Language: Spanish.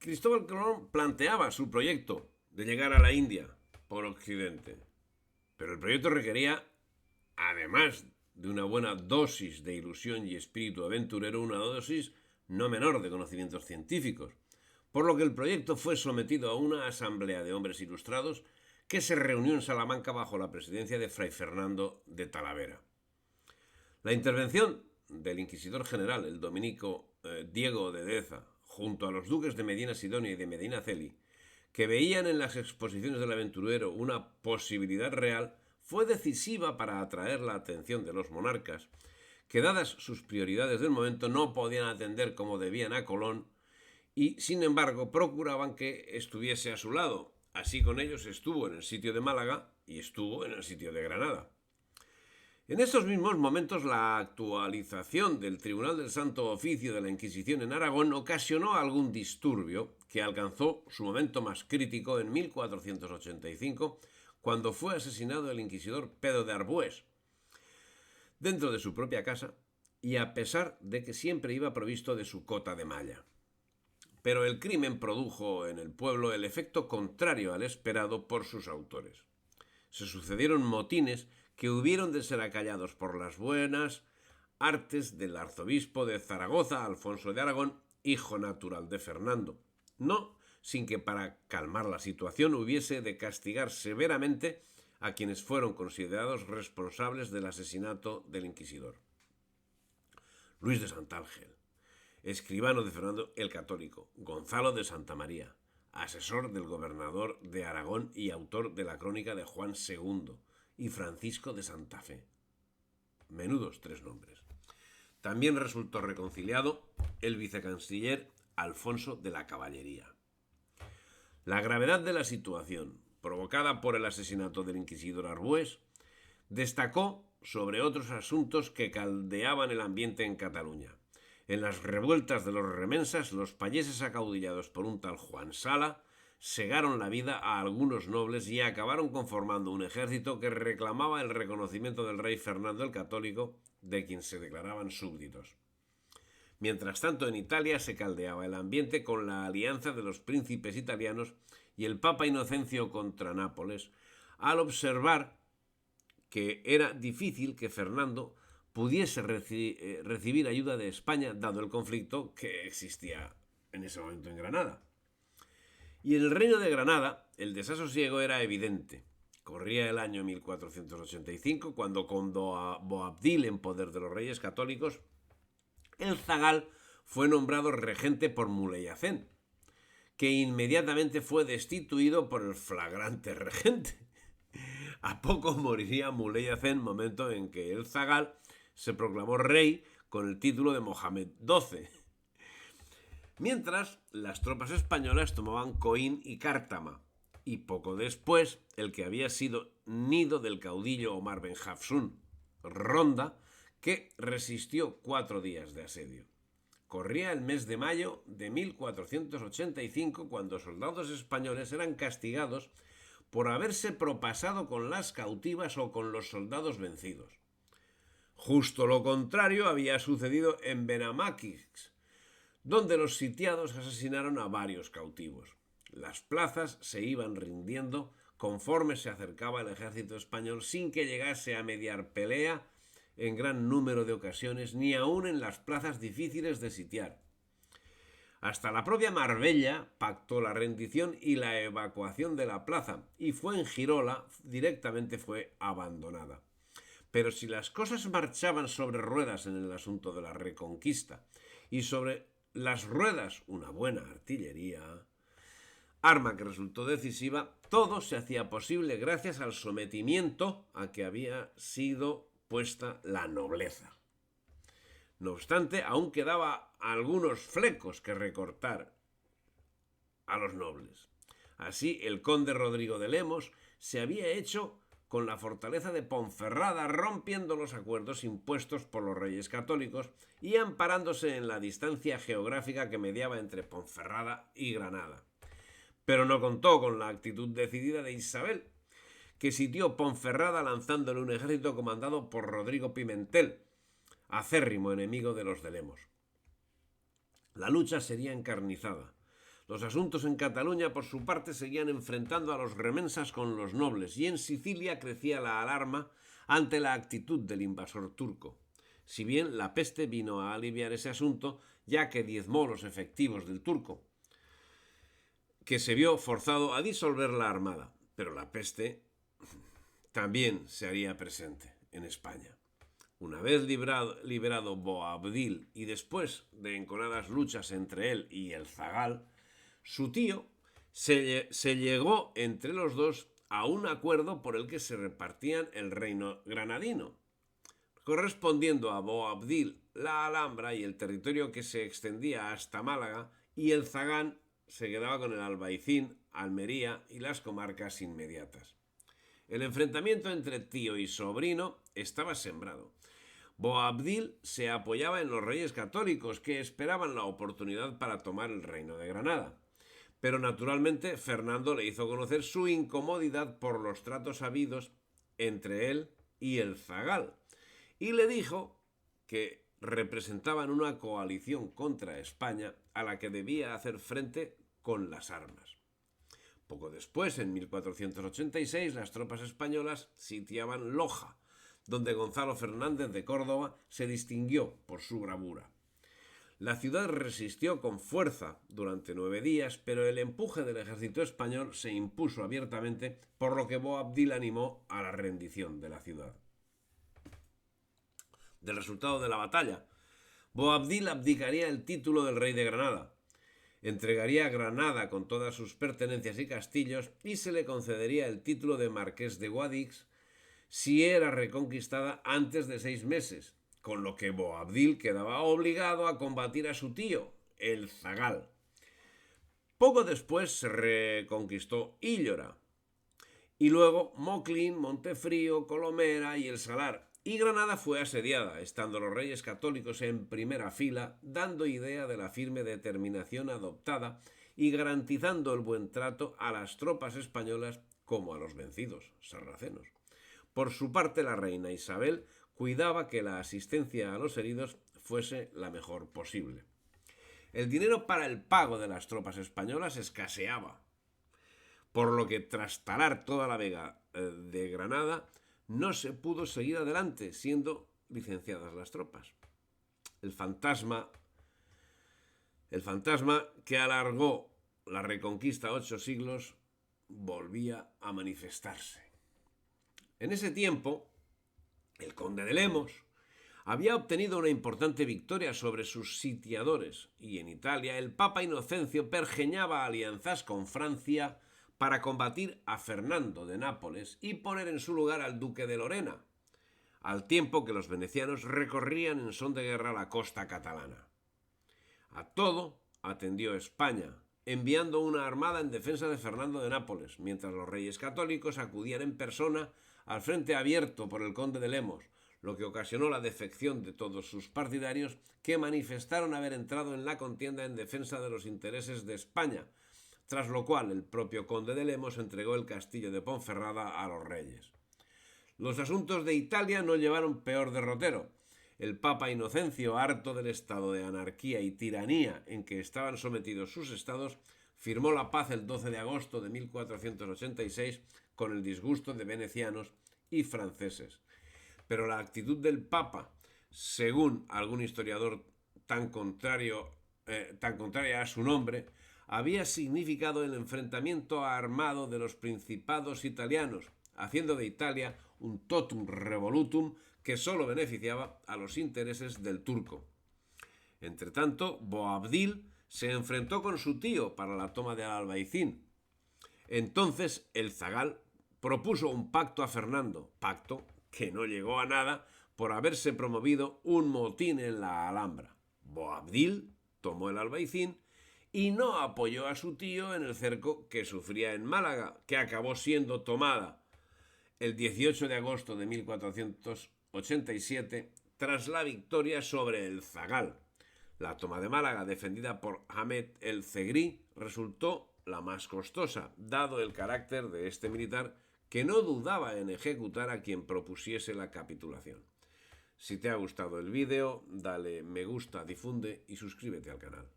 Cristóbal Colón planteaba su proyecto de llegar a la India por Occidente, pero el proyecto requería, además de una buena dosis de ilusión y espíritu aventurero, una dosis no menor de conocimientos científicos, por lo que el proyecto fue sometido a una asamblea de hombres ilustrados que se reunió en Salamanca bajo la presidencia de Fray Fernando de Talavera. La intervención del inquisidor general, el dominico Diego de Deza, junto a los duques de Medina Sidonia y de Medina Celi, que veían en las exposiciones del aventurero una posibilidad real, fue decisiva para atraer la atención de los monarcas, que dadas sus prioridades del momento no podían atender como debían a Colón y, sin embargo, procuraban que estuviese a su lado. Así con ellos estuvo en el sitio de Málaga y estuvo en el sitio de Granada. En estos mismos momentos, la actualización del Tribunal del Santo Oficio de la Inquisición en Aragón ocasionó algún disturbio que alcanzó su momento más crítico en 1485, cuando fue asesinado el inquisidor Pedro de Arbués, dentro de su propia casa y a pesar de que siempre iba provisto de su cota de malla. Pero el crimen produjo en el pueblo el efecto contrario al esperado por sus autores. Se sucedieron motines que hubieron de ser acallados por las buenas artes del arzobispo de Zaragoza, Alfonso de Aragón, hijo natural de Fernando. No sin que para calmar la situación hubiese de castigar severamente a quienes fueron considerados responsables del asesinato del inquisidor. Luis de Santángel, escribano de Fernando el Católico; Gonzalo de Santamaría, asesor del gobernador de Aragón y autor de la crónica de Juan II; y Francisco de Santa Fe. Menudos tres nombres. También resultó reconciliado el vicecanciller Alfonso de la Caballería. La gravedad de la situación, provocada por el asesinato del inquisidor Arbués, destacó sobre otros asuntos que caldeaban el ambiente en Cataluña. En las revueltas de los remensas, los payeses acaudillados por un tal Juan Sala segaron la vida a algunos nobles y acabaron conformando un ejército que reclamaba el reconocimiento del rey Fernando el Católico, de quien se declaraban súbditos. Mientras tanto, en Italia se caldeaba el ambiente con la alianza de los príncipes italianos y el Papa Inocencio contra Nápoles, al observar que era difícil que Fernando pudiese recibir ayuda de España, dado el conflicto que existía en ese momento en Granada. Y en el reino de Granada el desasosiego era evidente. Corría el año 1485, cuando con Boabdil en poder de los reyes católicos, el zagal fue nombrado regente por Muley Hacén, que inmediatamente fue destituido por el flagrante regente. A poco moriría Muley Hacén, momento en que el zagal se proclamó rey con el título de Mohamed XII. Mientras, las tropas españolas tomaban Coín y Cártama, y poco después el que había sido nido del caudillo Omar Ben Hafsun, Ronda, que resistió 4 días de asedio. Corría el mes de mayo de 1485, cuando soldados españoles eran castigados por haberse propasado con las cautivas o con los soldados vencidos. Justo lo contrario había sucedido en Benamáquix, donde los sitiados asesinaron a varios cautivos. Las plazas se iban rindiendo conforme se acercaba el ejército español, sin que llegase a mediar pelea en gran número de ocasiones, ni aun en las plazas difíciles de sitiar. Hasta la propia Marbella pactó la rendición y la evacuación de la plaza, y Fuengirola directamente fue abandonada. Pero si las cosas marchaban sobre ruedas en el asunto de la reconquista, y sobre las ruedas una buena artillería, arma que resultó decisiva, todo se hacía posible gracias al sometimiento a que había sido puesta la nobleza. No obstante, aún quedaba algunos flecos que recortar a los nobles. Así, el conde Rodrigo de Lemos se había hecho con la fortaleza de Ponferrada, rompiendo los acuerdos impuestos por los reyes católicos y amparándose en la distancia geográfica que mediaba entre Ponferrada y Granada. Pero no contó con la actitud decidida de Isabel, que sitió Ponferrada lanzándole un ejército comandado por Rodrigo Pimentel, acérrimo enemigo de los de Lemos. La lucha sería encarnizada. Los asuntos en Cataluña, por su parte, seguían enfrentando a los remensas con los nobles, y en Sicilia crecía la alarma ante la actitud del invasor turco. Si bien la peste vino a aliviar ese asunto, ya que diezmó los efectivos del turco, que se vio forzado a disolver la armada. Pero la peste también se haría presente en España. Una vez liberado Boabdil y después de enconadas luchas entre él y el zagal, su tío se llegó entre los dos a un acuerdo por el que se repartían el reino granadino, correspondiendo a Boabdil la Alhambra y el territorio que se extendía hasta Málaga, y el zagán se quedaba con el Albaicín, Almería y las comarcas inmediatas. El enfrentamiento entre tío y sobrino estaba sembrado. Boabdil se apoyaba en los reyes católicos, que esperaban la oportunidad para tomar el reino de Granada. Pero naturalmente Fernando le hizo conocer su incomodidad por los tratos habidos entre él y el zagal, y le dijo que representaban una coalición contra España a la que debía hacer frente con las armas. Poco después, en 1486, las tropas españolas sitiaban Loja, donde Gonzalo Fernández de Córdoba se distinguió por su bravura. La ciudad resistió con fuerza durante 9 días, pero el empuje del ejército español se impuso abiertamente, por lo que Boabdil animó a la rendición de la ciudad. Del resultado de la batalla, Boabdil abdicaría el título del rey de Granada, entregaría Granada con todas sus pertenencias y castillos, y se le concedería el título de marqués de Guadix si era reconquistada antes de 6 meses, con lo que Boabdil quedaba obligado a combatir a su tío, el zagal. Poco después se reconquistó Íllora, y luego Moclín, Montefrío, Colomera y el Salar, y Granada fue asediada, estando los reyes católicos en primera fila, dando idea de la firme determinación adoptada y garantizando el buen trato a las tropas españolas como a los vencidos sarracenos. Por su parte, la reina Isabel cuidaba que la asistencia a los heridos fuese la mejor posible. El dinero para el pago de las tropas españolas escaseaba, por lo que tras talar toda la vega de Granada no se pudo seguir adelante, siendo licenciadas las tropas. El fantasma que alargó la reconquista 8 siglos volvía a manifestarse. En ese tiempo, el conde de Lemos había obtenido una importante victoria sobre sus sitiadores, y en Italia el Papa Inocencio pergeñaba alianzas con Francia para combatir a Fernando de Nápoles y poner en su lugar al duque de Lorena, al tiempo que los venecianos recorrían en son de guerra la costa catalana. A todo atendió España, enviando una armada en defensa de Fernando de Nápoles, mientras los reyes católicos acudían en persona al frente abierto por el conde de Lemos, lo que ocasionó la defección de todos sus partidarios, que manifestaron haber entrado en la contienda en defensa de los intereses de España, tras lo cual el propio conde de Lemos entregó el castillo de Ponferrada a los reyes. Los asuntos de Italia no llevaron peor derrotero. El Papa Inocencio, harto del estado de anarquía y tiranía en que estaban sometidos sus estados, firmó la paz el 12 de agosto de 1486 con el disgusto de venecianos y franceses. Pero la actitud del Papa, según algún historiador tan contraria a su nombre, había significado el enfrentamiento armado de los principados italianos, haciendo de Italia un totum revolutum que solo beneficiaba a los intereses del turco. Entretanto, Boabdil se enfrentó con su tío para la toma de Albaicín. Entonces el zagal propuso un pacto a Fernando, pacto que no llegó a nada por haberse promovido un motín en la Alhambra. Boabdil tomó el Albaicín y no apoyó a su tío en el cerco que sufría en Málaga, que acabó siendo tomada el 18 de agosto de 1487 tras la victoria sobre el zagal. La toma de Málaga, defendida por Ahmed el Zegrí, resultó la más costosa, dado el carácter de este militar, que no dudaba en ejecutar a quien propusiese la capitulación. Si te ha gustado el vídeo, dale me gusta, difunde y suscríbete al canal.